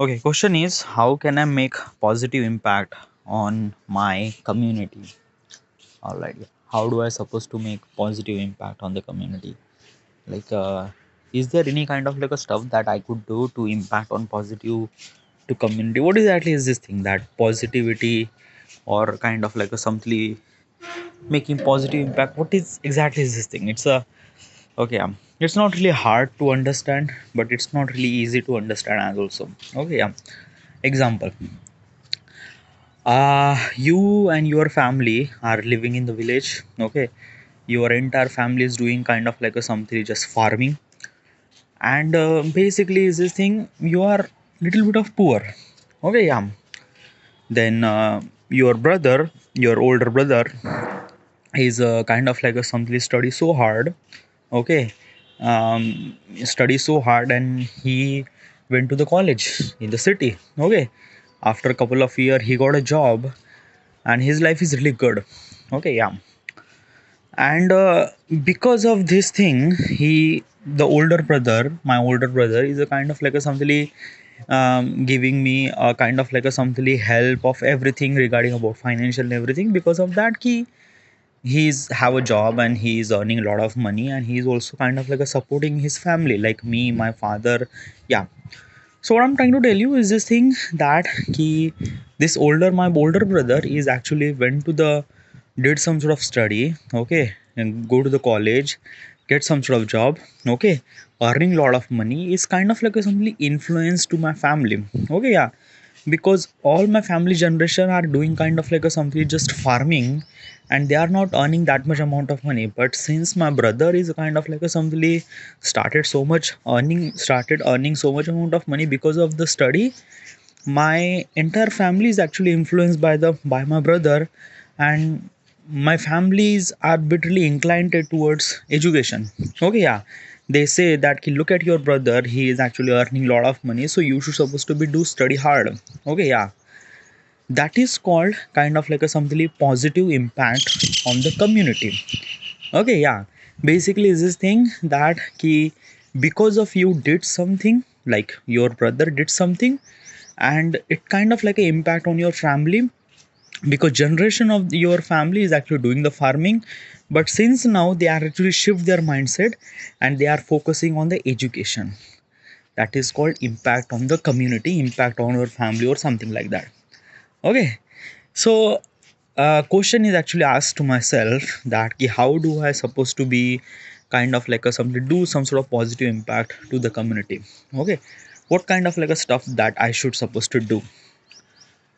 Okay, question is how can I make positive impact on my community? All right, how do I supposed to make positive impact on the community? Like, is there any kind of like a stuff that I could do to impact on positive to community? What exactly is this thing that positivity or kind of like a something making positive impact? What is exactly is this thing? It's a okay. It's not really hard to understand, but it's not really easy to understand as also. Okay, example. You and your family are living in the village. Okay, your entire family is doing kind of like a something just farming, and basically is this thing you are little bit of poor. Okay, then your brother, your older brother, is kind of like a something study so hard. Okay, study so hard, and he went to the college in the city. Okay, after a couple of years he got a job and his life is really good. Okay, and because of this thing, the older brother, my older brother, is a kind of like a something giving me a kind of like a something help of everything regarding about financial and everything. Because of that, he's have a job and he's earning a lot of money, and he's also kind of like a supporting his family like me, my father. Yeah, so what I'm trying to tell you is this thing that this older my older brother is actually went to the did some sort of study. Okay, and go to the college, get some sort of job. Okay, earning a lot of money is kind of like a something influence to my family. Okay, because all my family generation are doing kind of like a something just farming, and they are not earning that much amount of money. But since my brother is kind of like a something started earning so much amount of money because of the study, my entire family is actually influenced by my brother. And my families are bitterly inclined towards education. Okay, they say that look at your brother, he is actually earning a lot of money, so you should supposed to be do study hard. Okay, that is called kind of like a something positive impact on the community. Okay, basically is this thing that because of you did something, like your brother did something, and it kind of like an impact on your family, because generation of your family is actually doing the farming, but since now they are actually shift their mindset and they are focusing on the education. That is called impact on the community, impact on your family or something like that. Okay, so question is actually asked to myself that how do I supposed to be kind of like a something do some sort of positive impact to the community. Okay, what kind of like a stuff that I should supposed to do?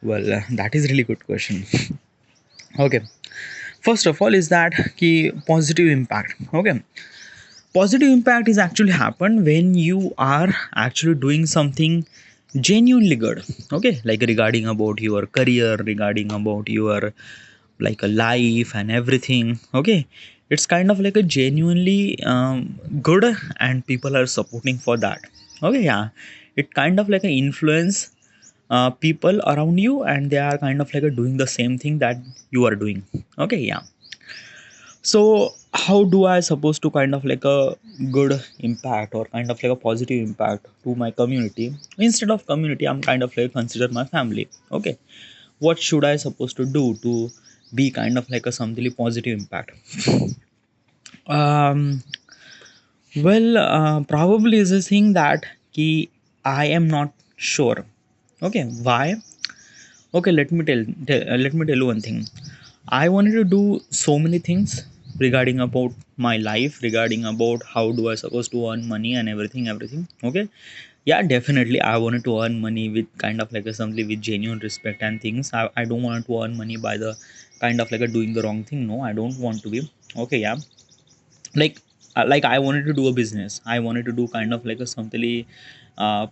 Well, that is really good question. Okay, first of all is that positive impact. Okay, positive impact is actually happen when you are actually doing something genuinely good. Okay, like regarding about your career, regarding about your like a life and everything. Okay, it's kind of like a genuinely good, and people are supporting for that. Okay, it kind of like an influence people around you, and they are kind of like a doing the same thing that you are doing. Okay, so how do I supposed to kind of like a good impact or kind of like a positive impact to my community? Instead of community, I'm kind of like consider my family. Okay, what should I supposed to do to be kind of like a something positive impact? um probably is a thing that I am not sure. Okay, why? Okay, let me tell you one thing. I wanted to do so many things regarding about my life, regarding about how do I supposed to earn money and everything. Okay, definitely I wanted to earn money with kind of like a something with genuine respect and things. I don't want to earn money by the kind of like a doing the wrong thing. No, I don't want to be. Okay, like like I wanted to do a business. I wanted to do kind of like a something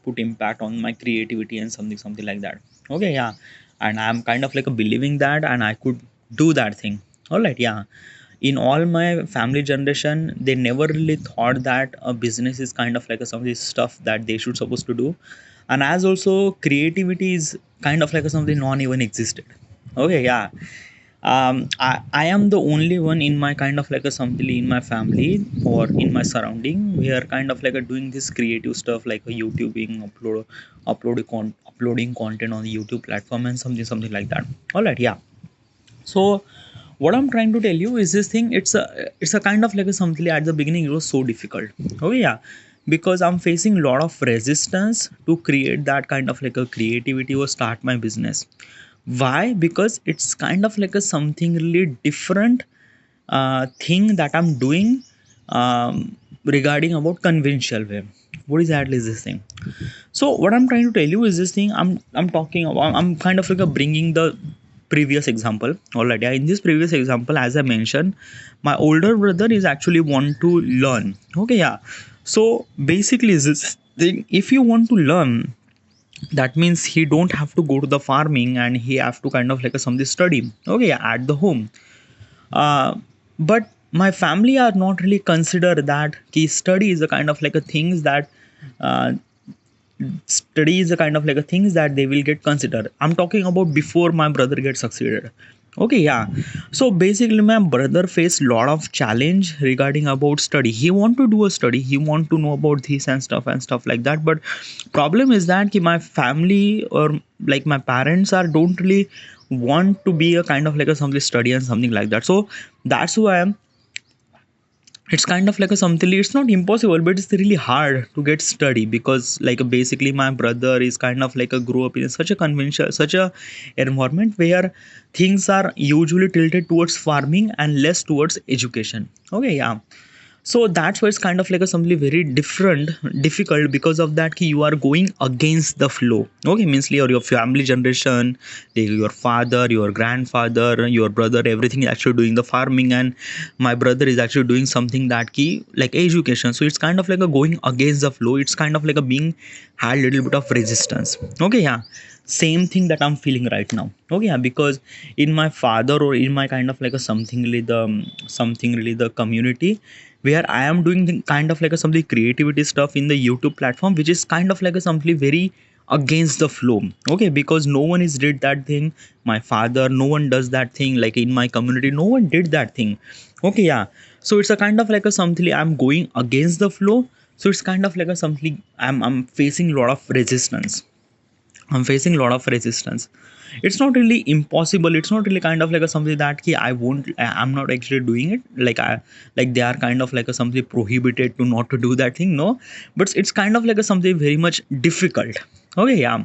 put impact on my creativity and something like that. Okay, and I'm kind of like a believing that, and I could do that thing. All right, in all my family generation, they never really thought that a business is kind of like a, some of this stuff that they should supposed to do. And as also creativity is kind of like a something non even existed. Okay, I am the only one in my kind of like a something in my family or in my surrounding. We are kind of like a doing this creative stuff like a YouTubing, uploading content on the YouTube platform and something like that. All right, yeah. So what I'm trying to tell you is this thing. It's a kind of like a something at the beginning it was so difficult. Oh yeah, because I'm facing a lot of resistance to create that kind of like a creativity or start my business. Why? Because it's kind of like a something really different thing that I'm doing regarding about conventional way. What exactly is this thing? So what I'm trying to tell you is this thing. I'm talking about. I'm kind of like a bringing the previous example. Alright, yeah. In this previous example, as I mentioned, my older brother is actually want to learn. Okay, yeah. So basically, is this thing? If you want to learn, that means he don't have to go to the farming and he have to kind of like a something study. Okay, yeah, at the home. But my family are not really consider that key study is a kind of like a things that uh, study is a kind of like a things that they will get considered. I'm talking about before my brother gets succeeded. Okay, yeah. So basically my brother faced lot of challenge regarding about study. He want to do a study, he want to know about this and stuff like that. But problem is that ki my family or like my parents are don't really want to be a kind of like a something study and something like that. So that's why it's kind of like a something, it's not impossible but it's really hard to get study because like basically my brother is kind of like a grew up in such a conventional such a environment where things are usually tilted towards farming and less towards education. Okay, yeah. So that's why it's kind of like a something very different difficult because of that ki you are going against the flow. Okay, means your family generation, like your father, your grandfather, your brother, everything is actually doing the farming, and my brother is actually doing something that key like education. So it's kind of like a going against the flow, it's kind of like a being had little bit of resistance. Okay, yeah. Same thing that I'm feeling right now. Okay, yeah, because in my father or in my kind of like a something really the community where I am doing the kind of like a something creativity stuff in the YouTube platform, which is kind of like a something very against the flow. Okay, because no one is did that thing. My father, no one does that thing. Like in my community, no one did that thing. Okay, yeah. So it's a kind of like a something I'm going against the flow. So it's kind of like a something I'm facing a lot of resistance. I'm facing a lot of resistance. It's not really impossible. It's not really kind of like a something that ki I'm not actually doing it. Like I like they are kind of like a something prohibited to not to do that thing. No, but it's kind of like a something very much difficult. Okay, yeah.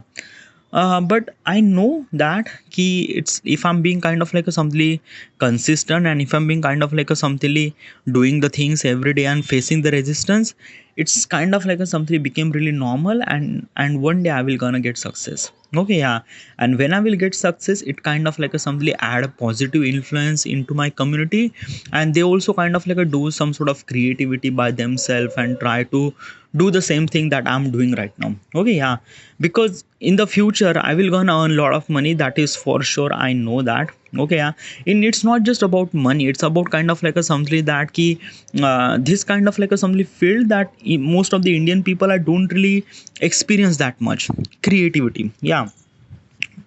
But I know that ki it's if I'm being kind of like a something consistent and if I'm being kind of like a something doing the things every day and facing the resistance, it's kind of like a something became really normal, and one day I will gonna get success. Okay, yeah. And when I will get success, it kind of like a something add a positive influence into my community, and they also kind of like a do some sort of creativity by themselves and try to do the same thing that I'm doing right now. Okay, yeah. Because in the future I will gonna earn a lot of money, that is for sure, I know that. Okay, yeah. And it's not just about money, it's about kind of like a something that key this kind of like a something field that most of the Indian people are don't really experience that much creativity. Yeah.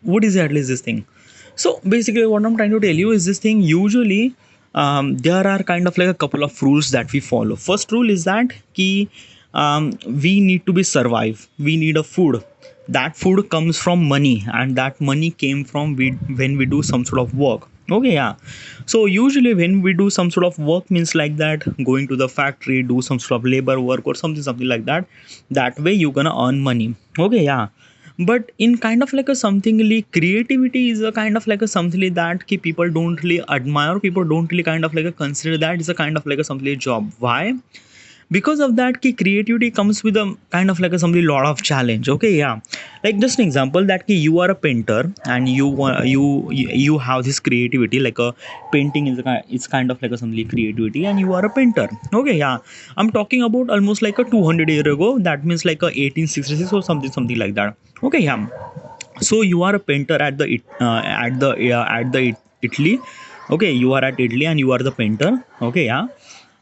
What is at least this thing? So basically what I'm trying to tell you is this thing. Usually there are kind of like a couple of rules that we follow. First rule is that key we need to be survive, we need a food. That food comes from money, and that money came from when we do some sort of work. Okay, yeah. So usually when we do some sort of work means like that, going to the factory, do some sort of labor work or something like that. That way you're gonna earn money. Okay, yeah. But in kind of like a something really creativity is a kind of like a something that ki people don't really admire, people don't really kind of like a consider that is a kind of like a something job. Why? Because of that ki creativity comes with a kind of like a something lot of challenge. Okay, yeah. Like just an example that ki you are a painter and you have this creativity like a painting is it's kind of like a something creativity and you are a painter. Okay, yeah. I'm talking about almost like a 200 year ago, that means like a 1866 or something like that. Okay, yeah. So you are a painter at the Italy. Okay, you are at Italy and you are the painter. Okay, yeah.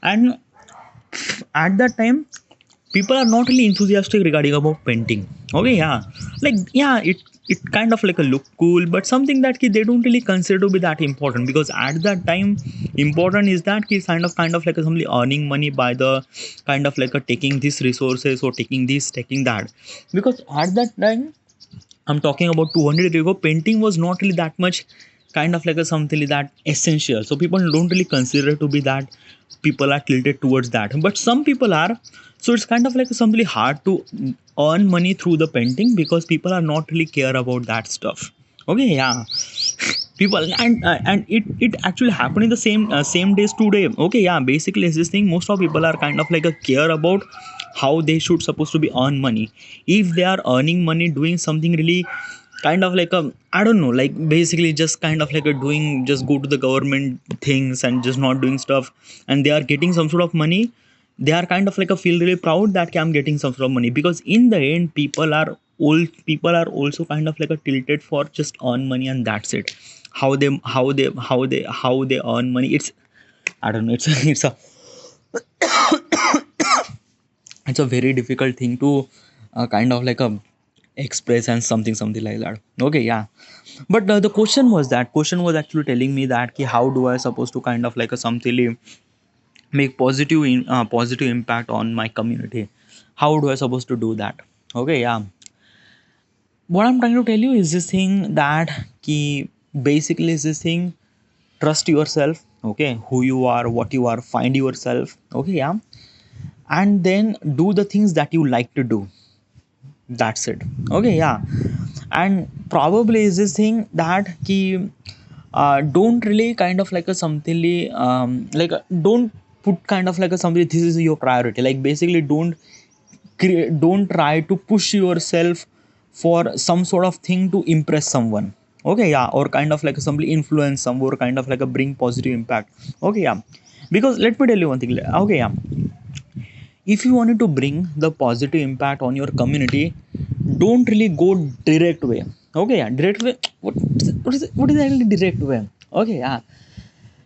And at that time people are not really enthusiastic regarding about painting. Okay, yeah. Like yeah, it kind of like a look cool, but something that they don't really consider to be that important, because at that time important is that ki kind of like a somebody earning money by the kind of like a taking these resources or taking this taking that. Because at that time, I'm talking about 200 years ago, painting was not really that much kind of like a something that essential. So people don't really consider to be that people are tilted towards that. But some people are. So it's kind of like something hard to earn money through the painting, because people are not really care about that stuff. Okay, yeah. People, and it actually happened in the same days today. Okay, yeah. Basically, it's this thing. Most of people are kind of like a care about how they should supposed to be earn money. If they are earning money doing something really kind of like a, I don't know, like basically just kind of like a doing, just go to the government things and just not doing stuff, and they are getting some sort of money, they are kind of like a feel really proud that, "Okay, I'm getting some sort of money." Because in the end, people are also kind of like a tilted for just earn money, and that's it. How they earn money, it's, I don't know, it's a very difficult thing to kind of like a express and something like that. Okay, yeah. But the question was actually telling me that ki, how do I supposed to kind of like a something make positive impact on my community? How do I supposed to do that? Okay, yeah. What I'm trying to tell you is this thing that ki, basically is this thing, trust yourself. Okay, who you are, what you are, find yourself. Okay, yeah. And then do the things that you like to do. That's it. Okay, yeah. And probably is this thing that ki, don't really kind of like a something don't put kind of like a something, this is your priority. Like basically don't try to push yourself for some sort of thing to impress someone. Okay, yeah. Or kind of like somebody influence some, or kind of like a bring positive impact. Okay, yeah. Because let me tell you one thing. Okay, yeah. If you wanted to bring the positive impact on your community, don't really go direct way. Okay, yeah. Direct way, what is actually direct way? Okay, yeah.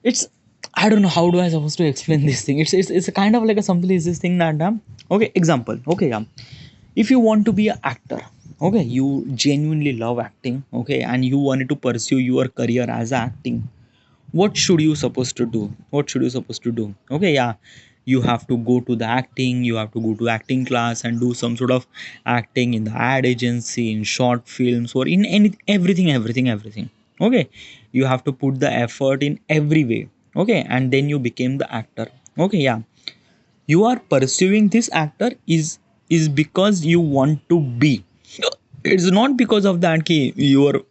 It's, I don't know how do I supposed to explain this thing. It's a kind of like a something is this thing that okay, example. Okay, yeah. If you want to be an actor, okay, you genuinely love acting, okay, and you wanted to pursue your career as acting, what should you supposed to do? Okay, yeah. You have to go to the acting, you have to go to acting class and do some sort of acting in the ad agency, in short films, or in everything. Okay, you have to put the effort in every way. Okay, and then you became the actor. Okay, yeah. You are pursuing this actor is because you want to be. It's not because of that ki you are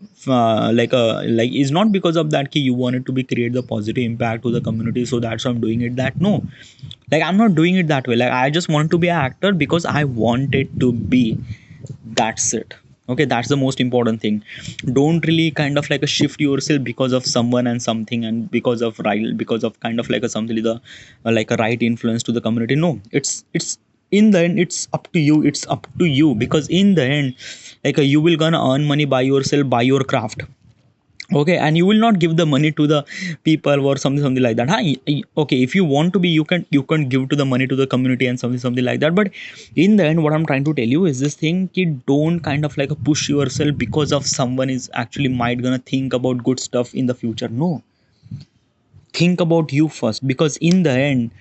like it's not because of that ki you wanted to be create the positive impact to the community, so that's why I'm doing it. That, no, like I'm not doing it that way. Like I just want to be an actor because I wanted to be. That's it. Okay, that's the most important thing. Don't really kind of like a shift yourself because of someone and something, and because of kind of like a something the like a right influence to the community. No, it's in the end, it's up to you, because in the end, like you will gonna earn money by yourself, by your craft. Okay, and you will not give the money to the people or something like that. Okay, if you want to be, you can give to the money to the community and something like that. But in the end, what I'm trying to tell you is this thing ki, don't kind of like push yourself because of someone is actually might gonna think about good stuff in the future. No, think about you first, because in the end,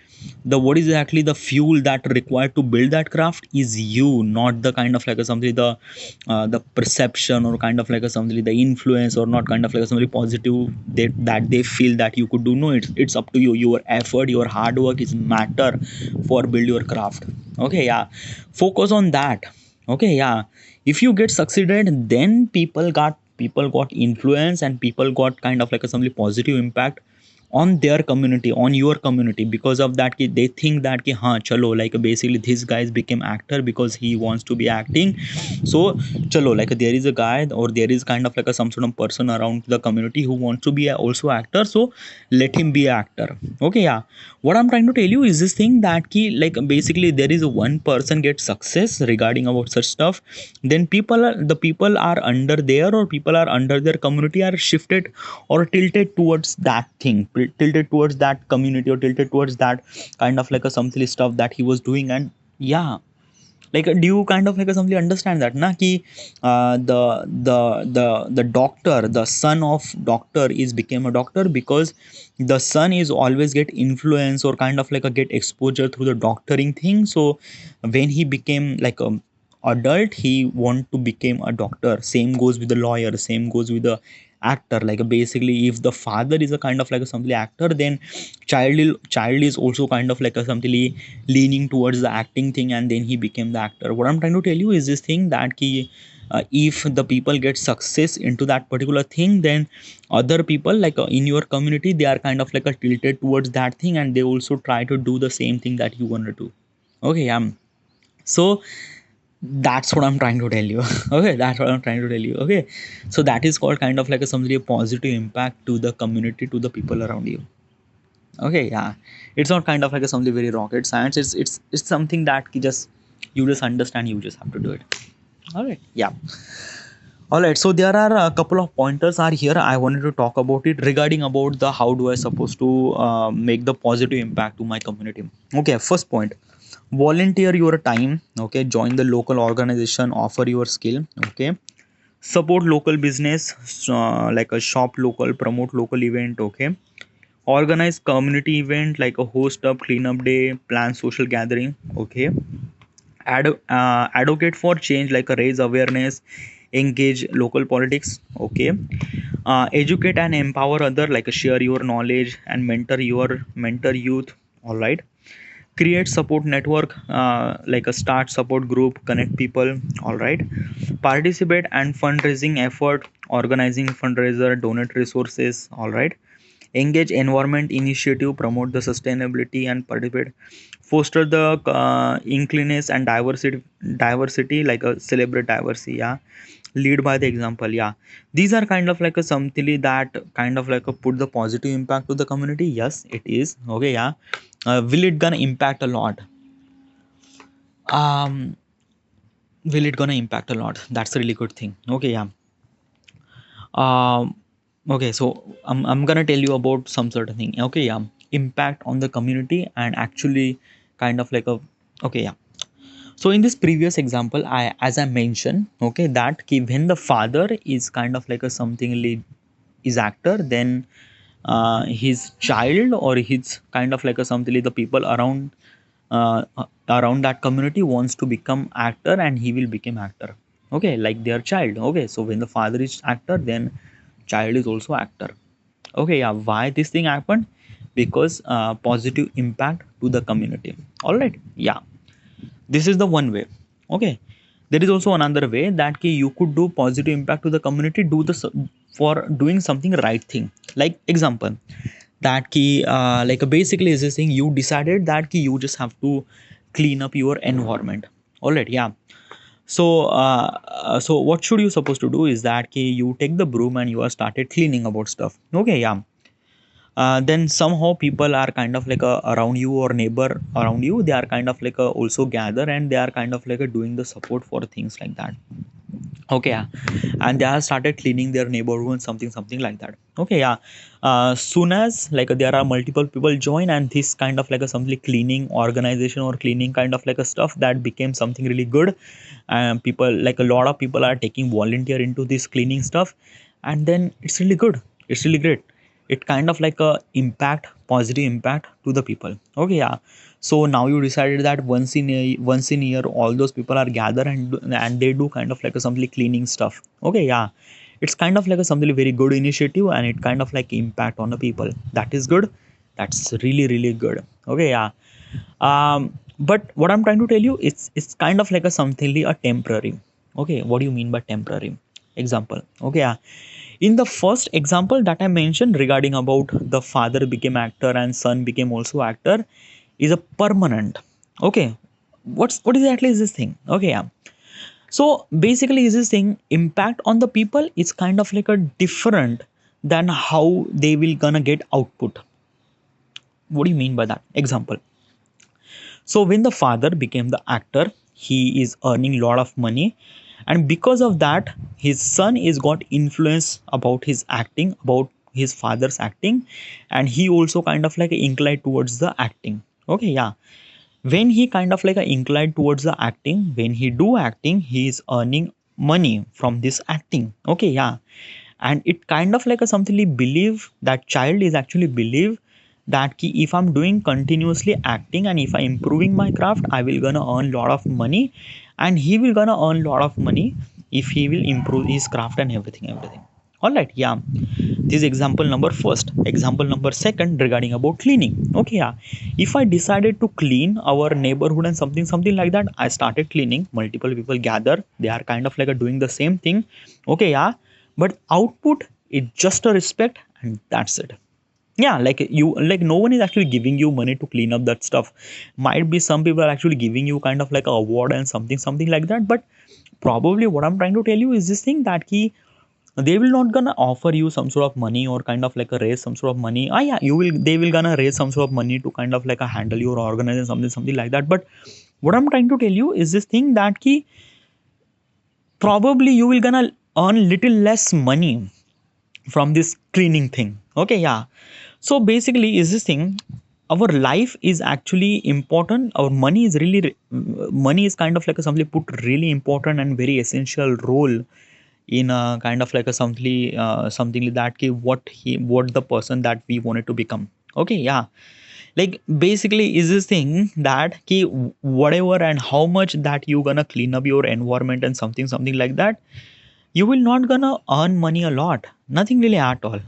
the what is actually the fuel that required to build that craft is you, not the kind of like a something the perception, or kind of like a something the influence, or not kind of like a something positive that they feel that you could do. No, it's up to you. Your effort, your hard work is matter for build your craft. Okay, yeah. Focus on that. Okay, yeah. If you get succeeded, then people got influence, and people got kind of like a something positive impact on their community, on your community. Because of that ki, they think that ki, हाँ chalo, like basically this guy became actor because he wants to be acting. So chalo, like there is a guy, or there is kind of like a some sort of person around the community who wants to be also actor, so let him be actor. Okay, yeah. What I'm trying to tell you is this thing that ki, like basically there is a one person gets success regarding about such stuff, then the people are under there, or people are under their community are shifted or tilted towards that thing, tilted towards that community, or tilted towards that kind of like a something stuff that he was doing. And yeah, Like do you kind of like simply understand that na ki the doctor, the son of doctor is became a doctor because the son is always get influence or kind of like a get exposure through the doctoring thing. So when he became like a adult, he want to become a doctor. Same goes with the lawyer, same goes with the actor. Like basically if the father is a kind of like a something actor, then child is also kind of like a something leaning towards the acting thing, and then he became the actor. What I'm trying to tell you is this thing that ki, if the people get success into that particular thing, then other people like in your community, they are kind of like a tilted towards that thing, and they also try to do the same thing that you want to do. Okay, so that's what I'm trying to tell you. Okay, that's what I'm trying to tell you. Okay, so that is called kind of like a something a positive impact to the community, to the people around you. Okay, it's not kind of like a something very rocket science. It's something that just you just understand, you just have to do it. All right, all right. So there are a couple of pointers are here. I wanted to talk about it regarding about the how do I supposed to make the positive impact to my community. Okay, first point, volunteer your time. Okay, join the local organization, offer your skill. Okay, support local business, like a shop local, promote local event. Okay, organize community event like a host up cleanup day, plan social gathering. Okay, advocate for change like a raise awareness, engage local politics. Okay, educate and empower other like share your knowledge and mentor youth. All right, create support network, like a start support group, connect people. All right, participate and fundraising effort, organizing fundraiser, donate resources. All right, engage environment initiative, promote the sustainability and participate, foster the inclusiveness and diversity like a celebrate diversity. Lead by the example. These are kind of like a something that kind of like a put the positive impact to the community. Yes, it is. Okay, will it gonna impact a lot? um will it gonna impact a lot? That's a really good thing. Okay, um okay, so I'm gonna tell you about some certain thing. Okay, impact on the community and actually kind of like a, okay, so in this previous example, I as I mentioned, okay, that when the father is kind of like a something is actor, then his child or his kind of like a something the people around that community wants to become actor, and he will become actor. Okay, like their child. Okay, so when the father is actor, then child is also actor. Okay, why this thing happened? Because positive impact to the community. All right, this is the one way. Okay, there is also another way that you could do positive impact to the community, do the for doing something right thing. Like example, that like basically is this thing, you decided that you just have to clean up your environment. All right, so so what should you supposed to do is that you take the broom and you are started cleaning about stuff. Okay, then somehow people are kind of like around you or neighbor around you, they are kind of like also gather, and they are kind of like doing the support for things like that. Okay, and they have started cleaning their neighborhood, something like that. Okay, soon as like there are multiple people join, and this kind of like a something cleaning organization or cleaning kind of like a stuff that became something really good. People like a lot of people are taking volunteer into this cleaning stuff, and then it's really good, it's really great. It kind of like a impact, positive impact to the people. Okay, so now you decided that once in a year all those people are gather and they do kind of like a something cleaning stuff. Okay, it's kind of like a something very good initiative, and it kind of like impact on the people. That is good, that's really good. Okay, but what I'm trying to tell you, it's kind of like a something a temporary. Okay, what do you mean by temporary? Example. Okay, in the first example that I mentioned regarding about the father became actor and son became also actor is a permanent. Okay, what exactly is this thing? Okay, so basically is this thing impact on the people is kind of like a different than how they will gonna get output. What do you mean by that? Example, so when the father became the actor, he is earning a lot of money, and because of that, his son is got influence about his acting, about his father's acting, and he also kind of like inclined towards the acting. Okay, when he kind of like inclined towards the acting, when he do acting, he is earning money from this acting. Okay, yeah. And it kind of like a something he believe, that child is actually believe that ki if I'm doing continuously acting and if I improving my craft, I will gonna earn lot of money, and he will gonna earn lot of money if he will improve his craft and everything. All right, yeah. This is example number first. Example number second regarding about cleaning. Okay, yeah. If I decided to clean our neighborhood and something like that, I started cleaning. Multiple people gather. They are kind of like doing the same thing. Okay, yeah. But output is just a respect, and that's it. Yeah, like you, like no one is actually giving you money to clean up that stuff. Might be some people are actually giving you kind of like a award and something like that. But probably what I'm trying to tell you is this thing, that key, they will not gonna offer you some sort of money or kind of like a raise some sort of money. Ah, yeah, you will, they will gonna raise some sort of money to kind of like a handle your organization, something like that. But what I'm trying to tell you is this thing, that key, probably you will gonna earn little less money from this cleaning thing. Okay, yeah. So basically is this thing, our life is actually important, our money is really, money is kind of like a something put really important and very essential role in a kind of like a something like that, ki what the person that we wanted to become. Okay, yeah. Like basically is this thing, that ki whatever and how much that you gonna clean up your environment and something like that, you will not gonna earn money a lot, nothing really at all.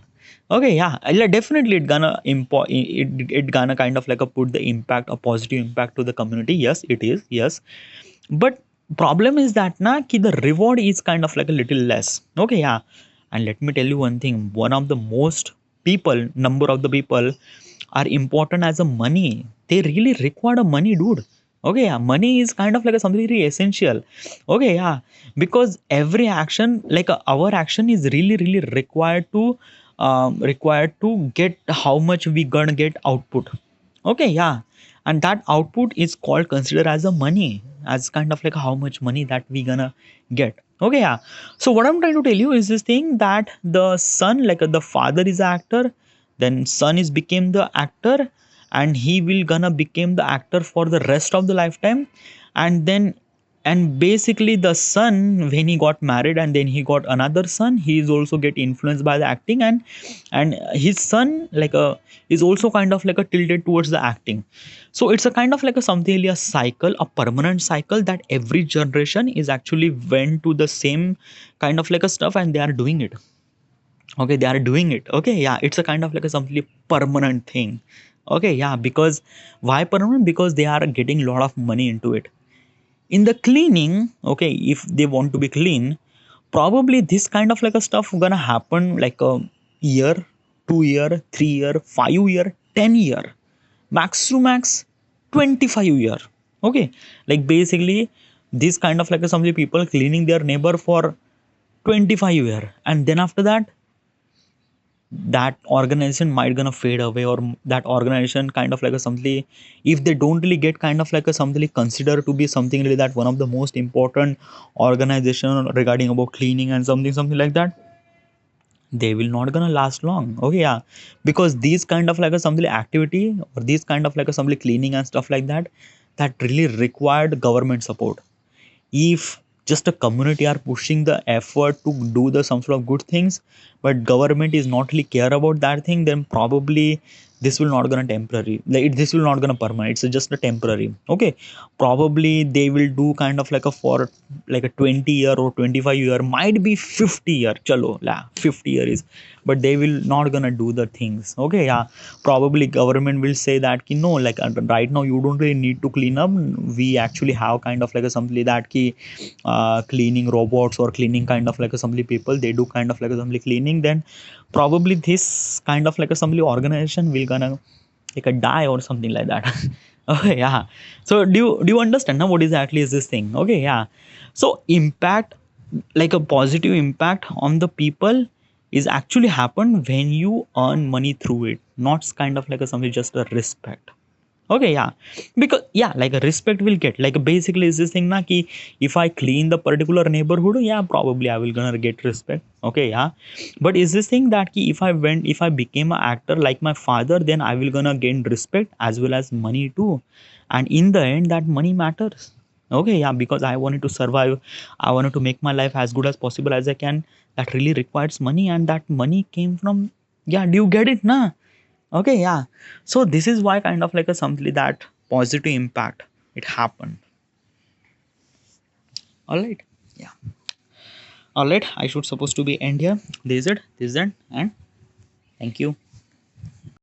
Okay, yeah. Definitely it gonna it gonna kind of like a put the impact, a positive impact to the community. Yes, it is, yes. But problem is that na ki the reward is kind of like a little less. Okay, yeah. And let me tell you one thing, one of the most people, number of the people are important as a money. They really require a money, dude. Okay, yeah. Money is kind of like a something really essential. Okay, yeah. Because every action, like our action is really required to get how much we gonna get output. Okay, yeah. And that output is called, consider as a money, as kind of like how much money that we gonna get. Okay, yeah. So what I'm trying to tell you is this thing, that the son, like the father is an actor, then son is became the actor, and he will gonna become the actor for the rest of the lifetime. And then, and basically the son, when he got married and then he got another son, he is also get influenced by the acting, and his son like a is also kind of like a tilted towards the acting. So it's a kind of like a something, a cycle, a permanent cycle, that every generation is actually went to the same kind of like a stuff, and they are doing it. Okay, they are doing it. Okay, yeah. It's a kind of like a something permanent thing. Okay, yeah. Because why permanent? Because they are getting a lot of money into it. In the cleaning, okay, if they want to be clean, probably this kind of like a stuff gonna happen like a year, 2 year, 3 year, 5 year, 10 year, max to max 25 year. Okay, like basically this kind of like a some people cleaning their neighbor for 25 year, and then after that, that organization might gonna fade away, or that organization kind of like a something, if they don't really get kind of like a something considered to be something really that one of the most important organization regarding about cleaning and something like that, they will not gonna last long. Okay, yeah. Because these kind of like a something activity, or these kind of like a something cleaning and stuff like that, that really required government support. If just a community are pushing the effort to do the some sort of good things, but government is not really care about that thing, then probably this will not gonna temporary, like this will not gonna permanent, it's just a temporary. Okay, probably they will do kind of like a for like a 20 year or 25 year, might be 50 year, chalo la 50 year is, but they will not gonna do the things. Okay, yeah. Probably government will say that ki no, like right now you don't really need to clean up, we actually have kind of like a something that ki cleaning robots or cleaning kind of like a assembly people, they do kind of like assembly cleaning, then probably this kind of like assembly organization will gonna like a die or something like that. Okay, yeah. So do you understand now what exactly is this thing? Okay, yeah. So impact, like a positive impact on the people, is actually happen when you earn money through it, not kind of like a something just a respect. Okay, yeah, because yeah, like a respect will get, like basically is this thing na ki if I clean the particular neighborhood, yeah, probably I will gonna get respect. Okay, yeah, but is this thing that ki if I became an actor like my father, then I will gonna gain respect as well as money too, and in the end that money matters. Okay, yeah, because I wanted to survive, I wanted to make my life as good as possible as I can. That really requires money, and that money came from, yeah, do you get it na? Okay, yeah. So this is why kind of like a something that positive impact it happened. All right. Yeah. All right. I should supposed to be end here. This is it. This is it. And thank you.